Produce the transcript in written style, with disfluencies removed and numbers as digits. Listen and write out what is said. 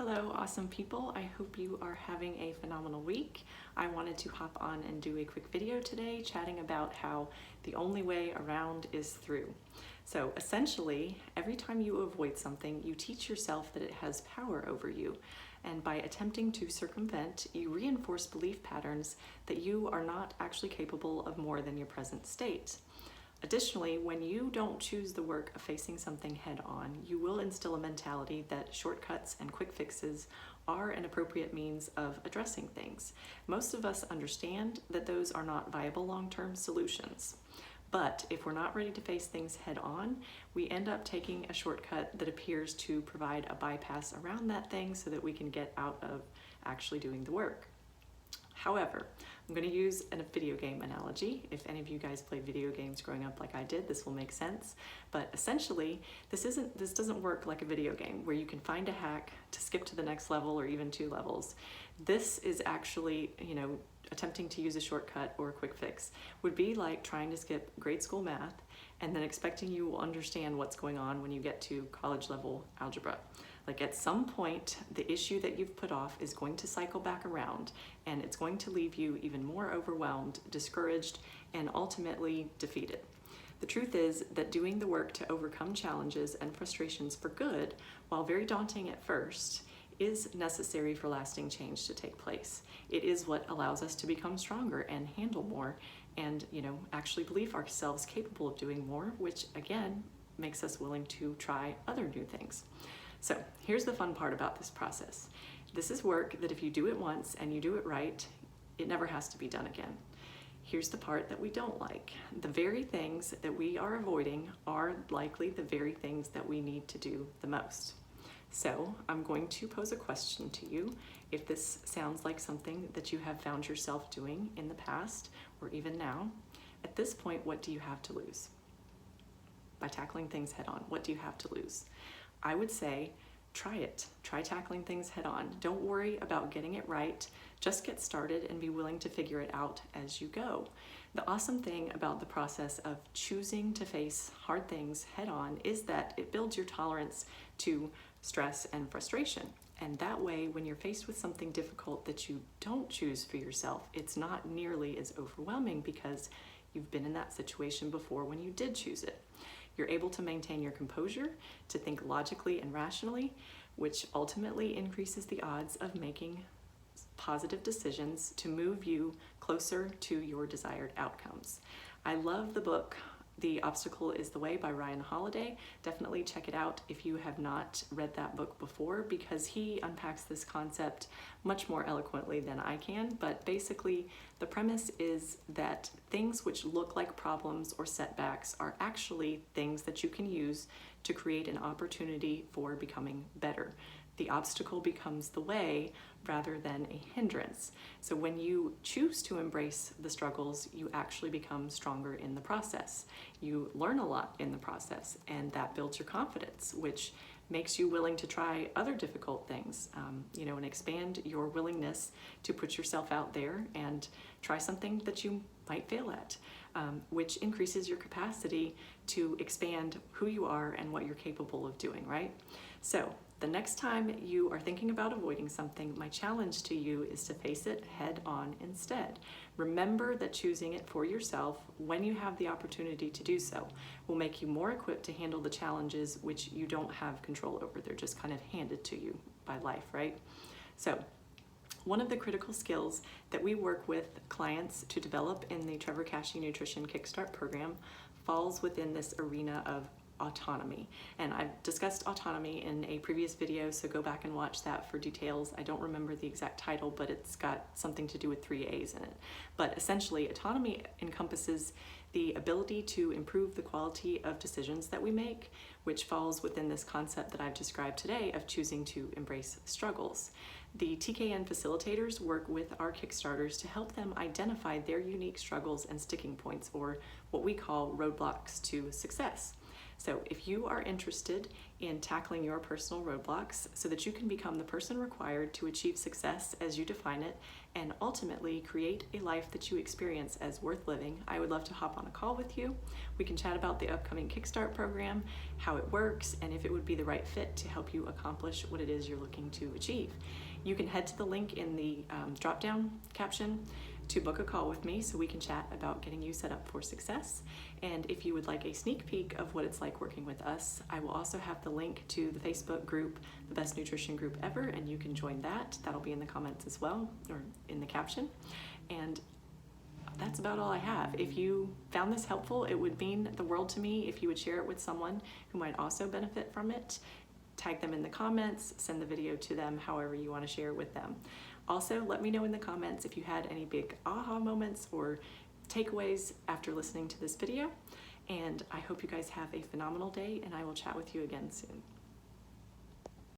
Hello, awesome people. I hope you are having a phenomenal week. I wanted to hop on and do a quick video today chatting about how the only way around is through. So essentially, every time you avoid something, you teach yourself that it has power over you. And by attempting to circumvent, you reinforce belief patterns that you are not actually capable of more than your present state. Additionally, when you don't choose the work of facing something head on, you will instill a mentality that shortcuts and quick fixes are an appropriate means of addressing things. Most of us understand that those are not viable long-term solutions. But if we're not ready to face things head on, we end up taking a shortcut that appears to provide a bypass around that thing so that we can get out of actually doing the work. However, I'm going to use a video game analogy. If any of you guys played video games growing up like I did, this will make sense. But essentially, this doesn't work like a video game where you can find a hack to skip to the next level or even 2 levels. This is actually, attempting to use a shortcut or a quick fix would be like trying to skip grade school math and then expecting you will understand what's going on when you get to college level algebra. Like at some point, the issue that you've put off is going to cycle back around and it's going to leave you even more overwhelmed, discouraged, and ultimately defeated. The truth is that doing the work to overcome challenges and frustrations for good, while very daunting at first, is necessary for lasting change to take place. It is what allows us to become stronger and handle more and, actually believe ourselves capable of doing more, which again, makes us willing to try other new things. So here's the fun part about this process. This is work that if you do it once and you do it right, it never has to be done again. Here's the part that we don't like. The very things that we are avoiding are likely the very things that we need to do the most. So I'm going to pose a question to you. If this sounds like something that you have found yourself doing in the past or even now, at this point, what do you have to lose? By tackling things head on, what do you have to lose? I would say, try it. Try tackling things head on. Don't worry about getting it right. Just get started and be willing to figure it out as you go. The awesome thing about the process of choosing to face hard things head on is that it builds your tolerance to stress and frustration. And that way, when you're faced with something difficult that you don't choose for yourself, it's not nearly as overwhelming because you've been in that situation before when you did choose it. You're able to maintain your composure, to think logically and rationally, which ultimately increases the odds of making positive decisions to move you closer to your desired outcomes. I love the book, The Obstacle is the Way by Ryan Holiday. Definitely check it out if you have not read that book before because he unpacks this concept much more eloquently than I can. But basically, the premise is that things which look like problems or setbacks are actually things that you can use to create an opportunity for becoming better. The obstacle becomes the way rather than a hindrance. So when you choose to embrace the struggles, you actually become stronger in the process. You learn a lot in the process, and that builds your confidence, which makes you willing to try other difficult things, and expand your willingness to put yourself out there and try something that you might fail at, which increases your capacity to expand who you are and what you're capable of doing, right? So the next time you are thinking about avoiding something, my challenge to you is to face it head on instead. Remember that choosing it for yourself when you have the opportunity to do so will make you more equipped to handle the challenges which you don't have control over. They're just kind of handed to you by life, right? So one of the critical skills that we work with clients to develop in the Trevor Cashy Nutrition Kickstart program falls within this arena of autonomy. And I've discussed autonomy in a previous video, so go back and watch that for details. I don't remember the exact title, but it's got something to do with 3 A's in it. But essentially, autonomy encompasses the ability to improve the quality of decisions that we make, which falls within this concept that I've described today of choosing to embrace struggles. The TKN facilitators work with our Kickstarters to help them identify their unique struggles and sticking points, or what we call roadblocks to success. So if you are interested in tackling your personal roadblocks so that you can become the person required to achieve success as you define it and ultimately create a life that you experience as worth living, I would love to hop on a call with you. We can chat about the upcoming Kickstart program, how it works, and if it would be the right fit to help you accomplish what it is you're looking to achieve. You can head to the link in the drop-down caption to book a call with me so we can chat about getting you set up for success. And if you would like a sneak peek of what it's like working with us, I will also have the link to the Facebook group, the Best Nutrition Group Ever, and you can join that. That'll be in the comments as well, or in the caption. And that's about all I have. If you found this helpful, it would mean the world to me if you would share it with someone who might also benefit from it. Tag them in the comments, send the video to them, however you want to share it with them. Also, let me know in the comments if you had any big aha moments or takeaways after listening to this video. And I hope you guys have a phenomenal day, and I will chat with you again soon.